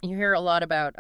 You hear a lot about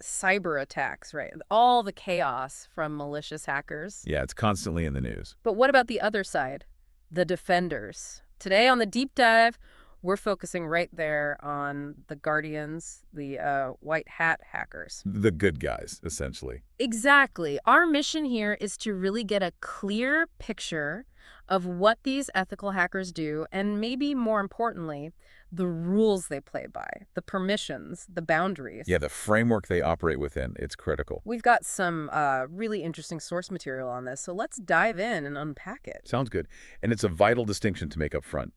cyber attacks, right? All the chaos from malicious hackers. Yeah, it's constantly in the news. But what about the other side? The defenders. Today on the deep dive, we're focusing right there on the guardians, the white hat hackers. The good guys, essentially. Exactly. Our mission here is to really get a clear picture of what these ethical hackers do, and maybe more importantly, the rules they play by, the permissions, the boundaries. Yeah, the framework they operate within, it's critical. We've got some really interesting source material on this, so let's dive in and unpack it. Sounds good. And it's a vital distinction to make up front.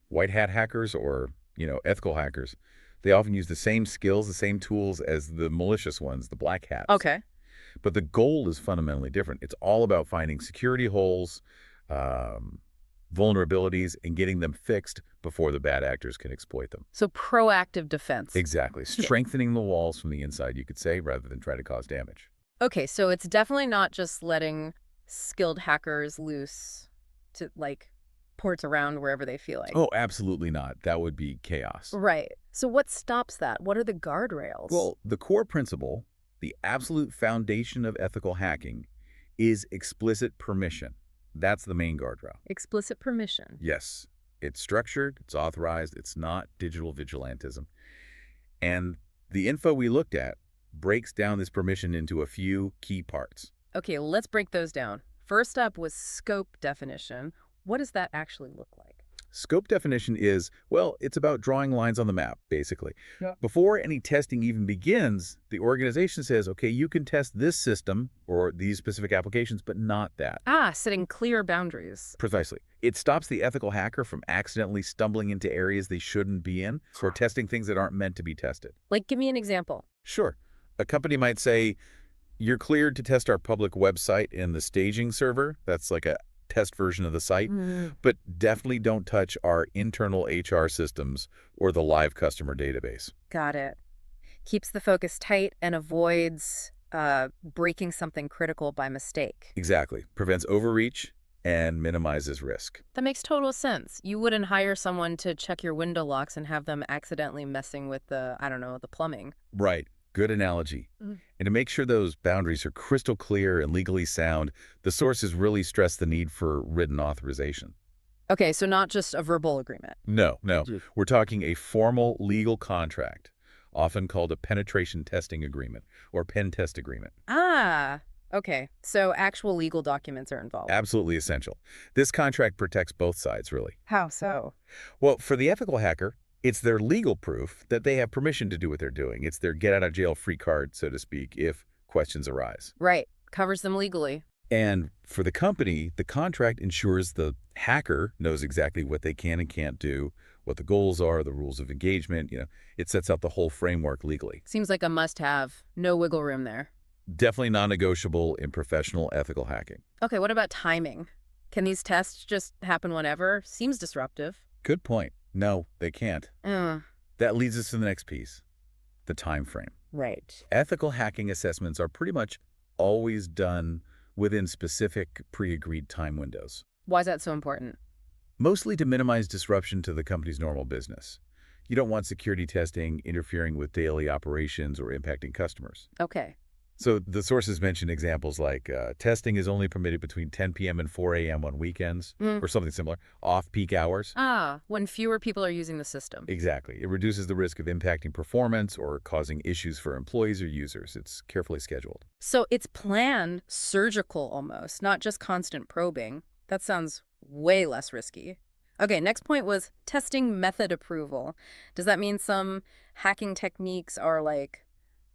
White hat hackers or, ethical hackers, they often use the same skills, the same tools as the malicious ones, the black hats. Okay. But the goal is fundamentally different. It's all about finding security holes, um, vulnerabilities, and getting them fixed before the bad actors can exploit them. So proactive defense. Exactly. Yeah. Strengthening the walls from the inside, you could say, rather than try to cause damage. Okay, so it's definitely not just letting skilled hackers loose to, like, ports around wherever they feel like. Oh, absolutely not. That would be chaos. Right. So what stops that? What are the guardrails? Well, the core principle, the absolute foundation of ethical hacking, is explicit permission. That's the main guardrail. Explicit permission. Yes, it's structured, it's authorized, it's not digital vigilantism. And the info we looked at breaks down this permission into a few key parts. Okay, let's break those down. First up was scope definition. What does that actually look like? Scope definition is, well, it's about drawing lines on the map, basically. Yeah. Before any testing even begins, the organization says, okay, you can test this system or these specific applications, but not that. Setting clear boundaries. Precisely. It stops the ethical hacker from accidentally stumbling into areas they shouldn't be in or testing things that aren't meant to be tested. Like, give me an example. Sure. A company might say, you're cleared to test our public website in the staging server. That's like a test version of the site, but definitely don't touch our internal HR systems or the live customer database. Got it. Keeps the focus tight and avoids breaking something critical by mistake. Exactly. Prevents overreach and minimizes risk. That makes total sense. You wouldn't hire someone to check your window locks and have them accidentally messing with the, I don't know, the plumbing. Right. Good analogy. Mm. And to make sure those boundaries are crystal clear and legally sound, the sources really stress the need for written authorization. Okay, so not just a verbal agreement. No. Mhm. We're talking a formal legal contract, often called a penetration testing agreement or pen test agreement. Okay. So actual legal documents are involved. Absolutely essential. This contract protects both sides, really. How so? Well, for the ethical hacker, it's their legal proof that they have permission to do what they're doing. It's their get-out-of-jail-free card, so to speak, if questions arise. Right. Covers them legally. And for the company, the contract ensures the hacker knows exactly what they can and can't do, what the goals are, the rules of engagement. It sets out the whole framework legally. Seems like a must-have. No wiggle room there. Definitely non-negotiable in professional ethical hacking. Okay, what about timing? Can these tests just happen whenever? Seems disruptive. Good point. No, they can't. Uh, That leads us to the next piece, the time frame. right. Ethical hacking assessments are pretty much always done within specific pre-agreed time windows, Why is that so important? mostly to minimize disruption to the company's normal business. You don't want security testing interfering with daily operations or impacting customers. Okay. So the sources mention examples like testing is only permitted between 10 p.m. and 4 a.m. on weekends or something similar, off-peak hours. When fewer people are using the system. Exactly. It reduces the risk of impacting performance or causing issues for employees or users. It's carefully scheduled. So it's planned, surgical almost, not just constant probing. That sounds way less risky. Okay, next point was testing method approval. Does that mean some hacking techniques are like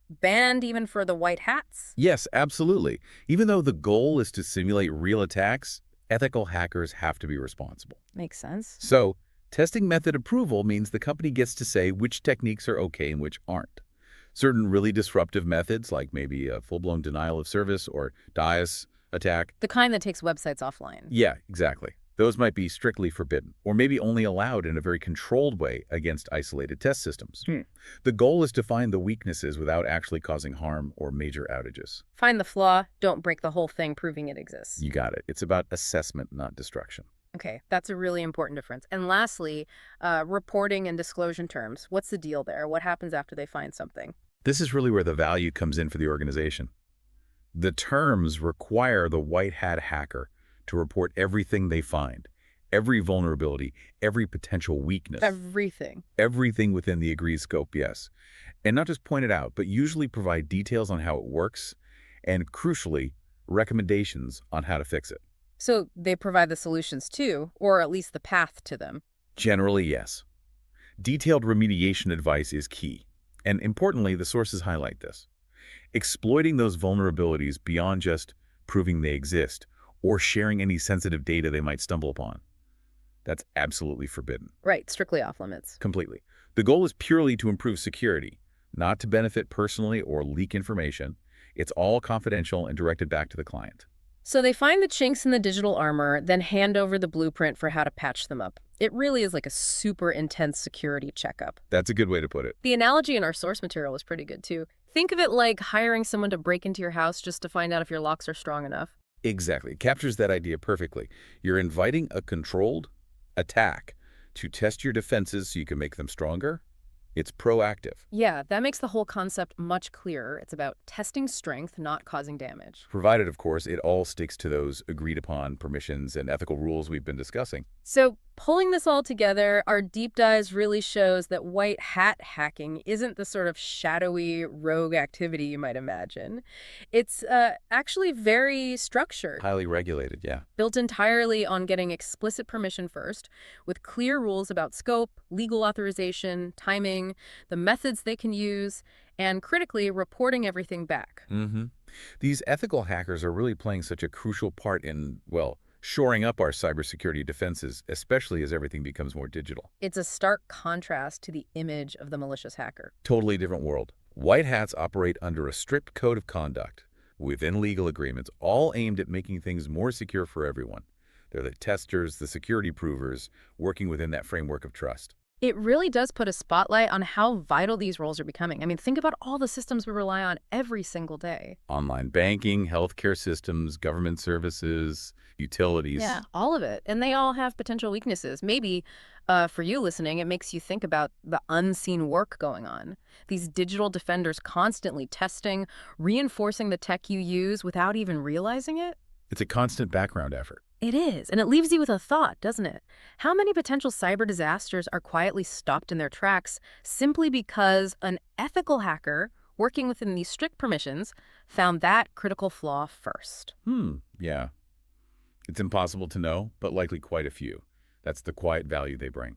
banned even for the white hats? Yes, absolutely. Even though the goal is to simulate real attacks, ethical hackers have to be responsible. Makes sense. So, testing method approval means the company gets to say which techniques are okay and which aren't. Certain really disruptive methods, like maybe a full-blown denial of service or DIS attack. The kind that takes websites offline. Yeah, exactly. Those might be strictly forbidden, or maybe only allowed in a very controlled way against isolated test systems. The goal is to find the weaknesses without actually causing harm or major outages. Find the flaw, don't break the whole thing proving it exists. You got it. It's about assessment, not destruction. Okay, that's a really important difference. And lastly, reporting and disclosure terms. What's the deal there? What happens after they find something? This is really where the value comes in for the organization. The terms require the white hat hacker to report everything they find, every vulnerability, every potential weakness, Everything. everything within the agreed scope, yes. And not just point it out, but usually provide details on how it works and, crucially, recommendations on how to fix it. So they provide the solutions too, or at least the path to them. Generally, yes. Detailed remediation advice is key. And importantly, the sources highlight this. Exploiting those vulnerabilities beyond just proving they exist or sharing any sensitive data they might stumble upon. That's absolutely forbidden. Right, strictly off limits. Completely. The goal is purely to improve security, not to benefit personally or leak information. It's all confidential and directed back to the client. So they find the chinks in the digital armor, then hand over the blueprint for how to patch them up. It really is like a super intense security checkup. That's a good way to put it. The analogy in our source material was pretty good too. Think of it like hiring someone to break into your house just to find out if your locks are strong enough. Exactly. It captures that idea perfectly. You're inviting a controlled attack to test your defenses so you can make them stronger. It's proactive, Yeah, that makes the whole concept much clearer. It's about testing strength, not causing damage. provided, of course, it all sticks to those agreed-upon permissions and ethical rules we've been discussing. So, pulling this all together, our deep dives really shows that white hat hacking isn't the sort of shadowy rogue activity you might imagine. It's actually very structured, Highly regulated, yeah. built entirely on getting explicit permission first, with clear rules about scope, legal authorization, timing, the methods they can use, and critically, reporting everything back. These ethical hackers are really playing such a crucial part in, well, shoring up our cybersecurity defenses, especially as everything becomes more digital. It's a stark contrast to the image of the malicious hacker. Totally different world. White hats operate under a strict code of conduct, within legal agreements, all aimed at making things more secure for everyone. They're the testers, the security provers, working within that framework of trust. It really does put a spotlight on how vital these roles are becoming. I mean, think about all the systems we rely on every single day. Online banking, healthcare systems, government services, utilities. Yeah, all of it. And they all have potential weaknesses. Maybe for you listening, it makes you think about the unseen work going on. These digital defenders constantly testing, reinforcing the tech you use without even realizing it. It's a constant background effort. It is. And it leaves you with a thought, doesn't it? How many potential cyber disasters are quietly stopped in their tracks simply because an ethical hacker working within these strict permissions found that critical flaw first? Yeah. It's impossible to know, but likely quite a few. That's the quiet value they bring.